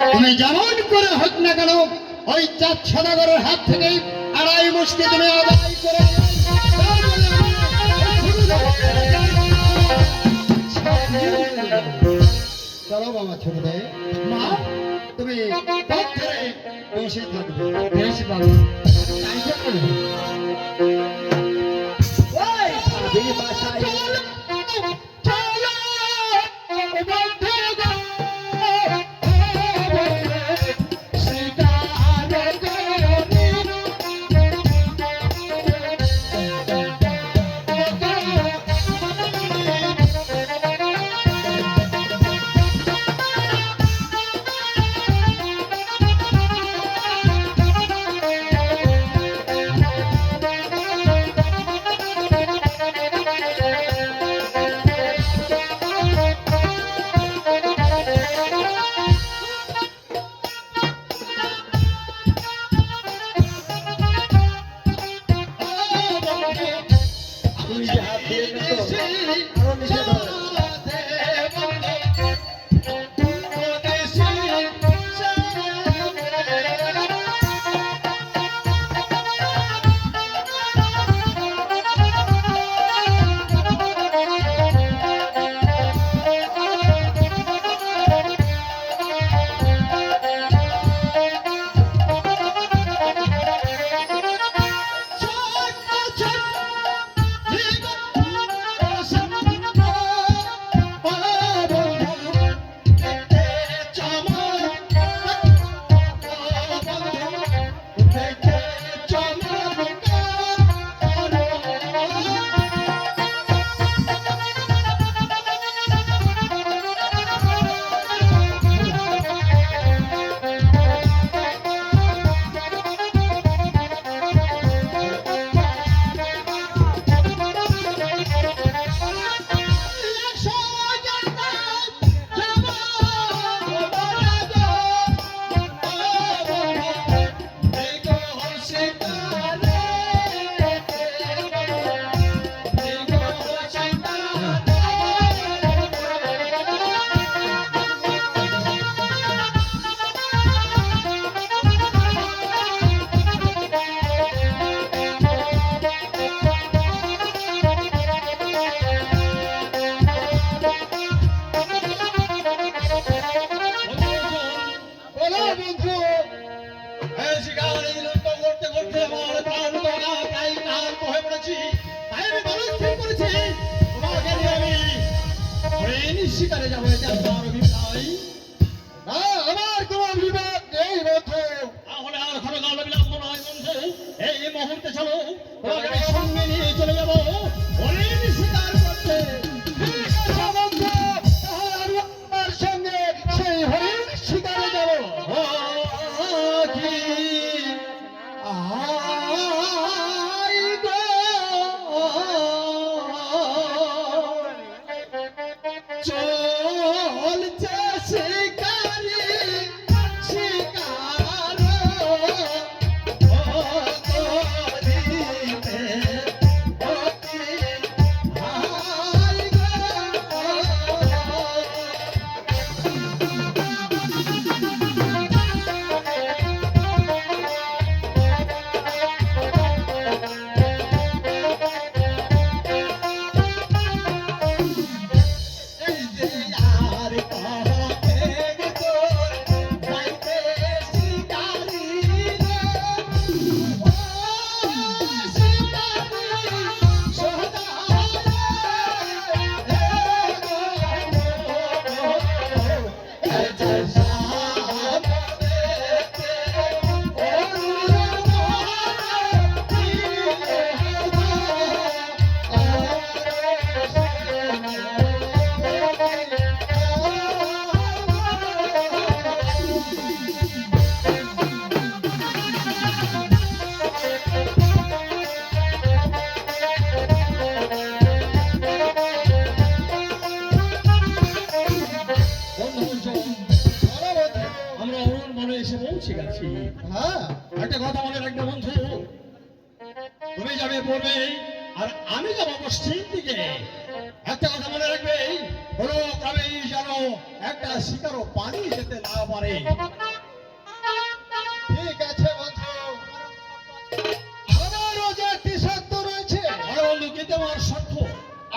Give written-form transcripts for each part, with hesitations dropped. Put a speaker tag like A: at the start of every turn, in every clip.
A: তুমি যেমন করে হোক না কেন ওই চাঁদ সদাগরের হাত থেকে আড়াই মুষ্টি তুমি আদায় করে চলো বাবা ছোট দেয় মা তুমি বসে থাকবে
B: বেশ বাবা
A: শিকারে যাবো আমার অভিপ্রায় না আমার কোনো অভিযোগ নেই বন্ধু তাহলে আর কোনো কাল বিলম্ব নয় বন্ধু এই মুহূর্তে চলো তোমাকে আমি সঙ্গে নিয়ে চলে যাবো হরিণ শিকার করতে বন্ধু তাহলে আমি আমার সঙ্গে সেই হরিণ শিকারে যাবো কি চলছে শিকারি শিকার পৌঁছে গেছি। হ্যাঁ, একটা কথা মনে রাখবে বন্ধু, তুমি যাবে পূর্বে আর আমি যাবো পশ্চিম দিকে। একটা কথা মনে রাখবে, কোনো ক্রমেই যেন একটা শিকারও পালিয়ে যেতে না পারে।
B: ঠিক আছে বন্ধু, আমারও যে একটি শর্ত রয়েছে।
A: বড় বন্ধু, কিন্তু আমার শর্ত।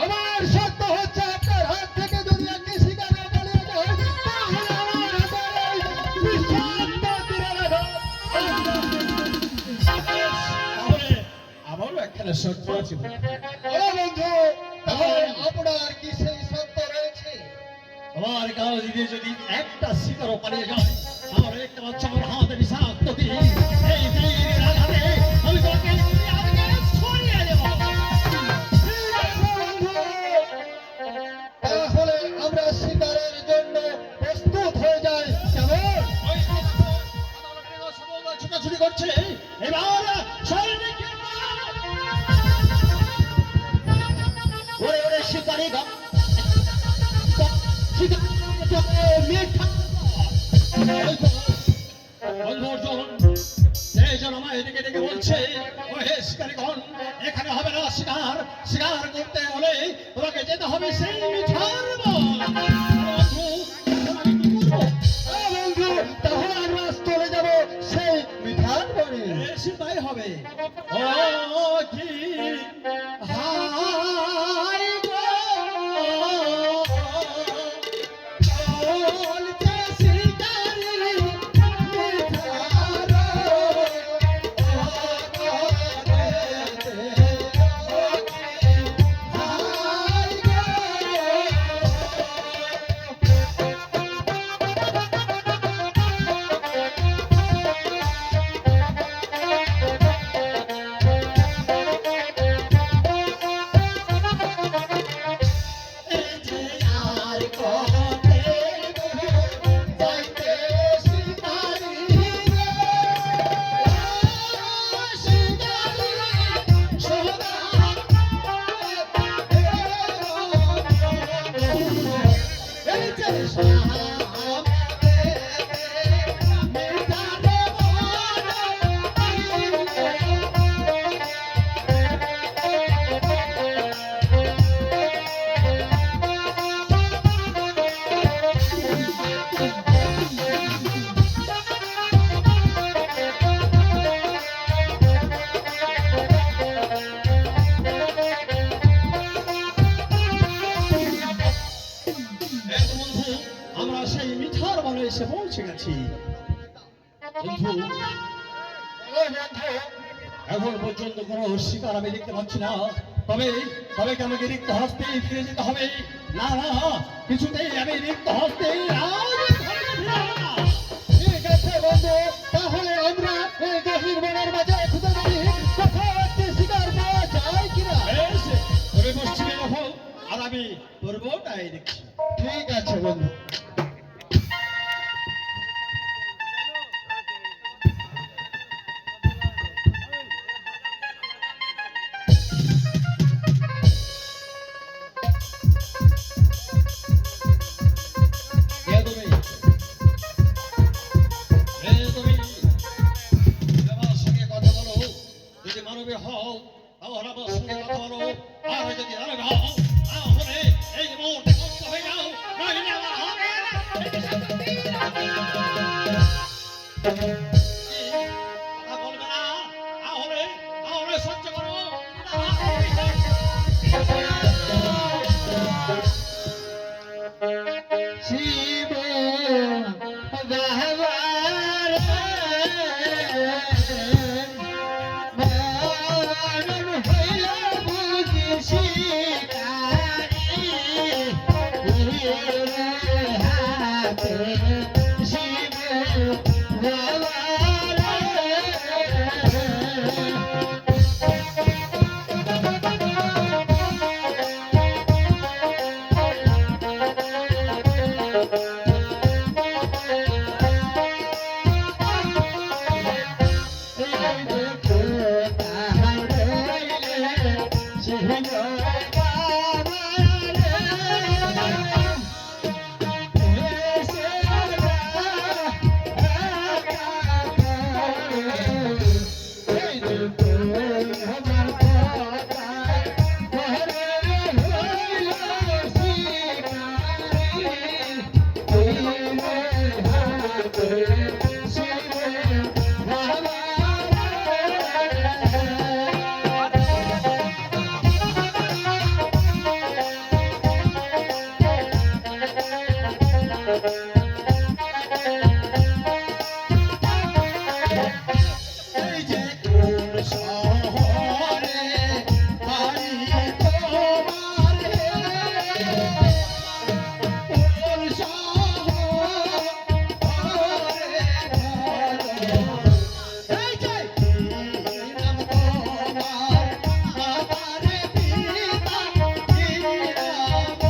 B: আমার শর্ত হচ্ছে আপনার হাত থেকে যদি একটি শিকার না পালিয়ে যায়, তাহলে আমার হাতের এই বিষাক্ত তীরের আঘাত
A: তাহলে আমারও একখানে শর্ত আছে।
B: ও বন্ধু, তাহলে আপনার কি সেই শর্ত রয়েছে?
A: তোমার গাল দিয়ে যদি একটা শিকারও পালিয়ে যায়, তাহলে একটা বাচ্চা আমার হাতে বিষাক্ত তীর, এই তীরের আঘাতে আমি তোমাকে ছড়িয়ে দেব।
B: তাহলে আমরা শিকারের জন্য প্রস্তুত হয়ে যাই, কেমন?
A: ওই যে দেখো, আদালতের সবল ছুটাছুটি করছে। এবার সৈনিককে
B: ওরে ওরে শিকারি গা
A: বন্ধু অর্জুন, এই জন আমায় এদিকে ডেকে বলছে, ও হে শিকারীগণ, এখানে হবে না শিকার। শিকার করতে হলে তোমাকে যেতে হবে সেই মিঠার বন। বন্ধু, এখন আমি কি করবো?
B: বন্ধু, তাহলে আমরা চলে যাব সেই মিঠার বনে।
A: বেশি তাই হবে। ও কি হাই গো,
B: চলছে শিকারি মিঠার
A: এই যে আর কতে
B: যাইতে শিকারি এই যে
A: এই তো বন্ধু, আমরা সেই মিঠার বনে এসে পৌঁছে গেছি। বন্ধু, এখন পর্যন্ত কোনো শিকার আমি দেখতে পাচ্ছি না। তবে তবে কি আমাকে রিক্ত হস্তে ফিরে যেতে হবে? না না, কিছুতেই আমি রিক্ত হস্তে আজ ঘরে ফিরে যাব না।
B: ঠিক আছে বন্ধু, তাহলে আমরা এই গভীর বনের মাঝে খুঁজে দেখি কোথাও একটি শিকার পাওয়া যায় কিনা।
A: বেশ, তবে পশ্চিমে দেখো, আর আমি পূর্বটাই দেখছি।
B: ঠিক আছে বন্ধু।
A: কে তুমি? কে তুমি? আমার সঙ্গে কথা বলো। যদি মানবে হও, তাহলে আমার সঙ্গে কথা বলো। আর যদি মানবে হও, তাহলে এই মুহূর্তে মুক্ত হয়ে যাও, নইলে আমার হবে না। কথা বলবে না, তাহলে তাহলে সহ্য করো।
B: শিব বাবার মরণ হইল বুঝি শিকারি হাতে শিব বাবার
A: এই যে কোন শহরে বাড়ি তোমার হে? কোন শহরে ঘর? এই যে কি নাম তোমার বাবার পিতা কি নাম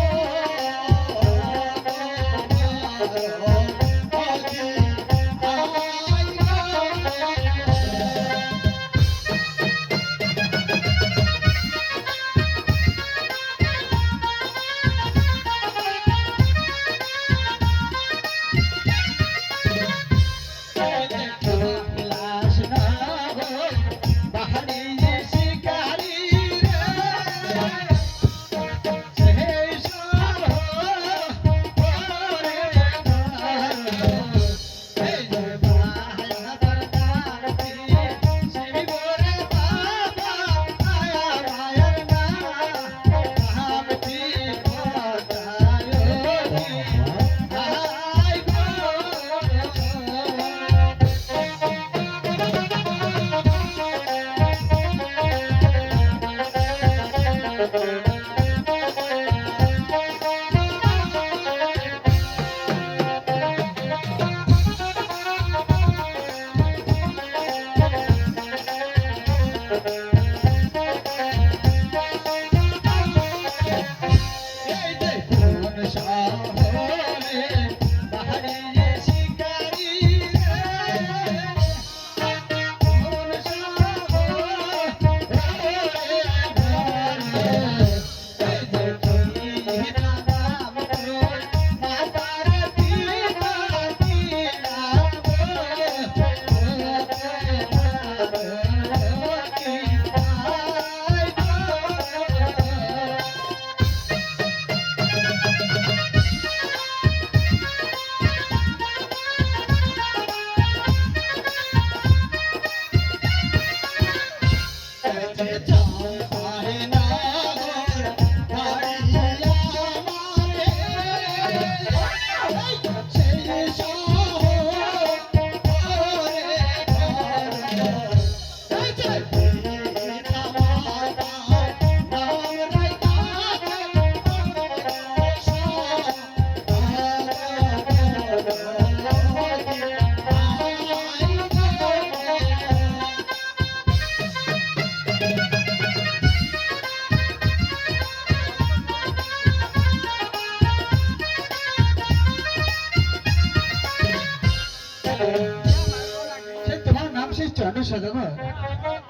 B: তোমার নাম সেই চন্দ্র সদাগর?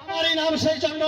A: আমারই নাম সেই চন্দ্র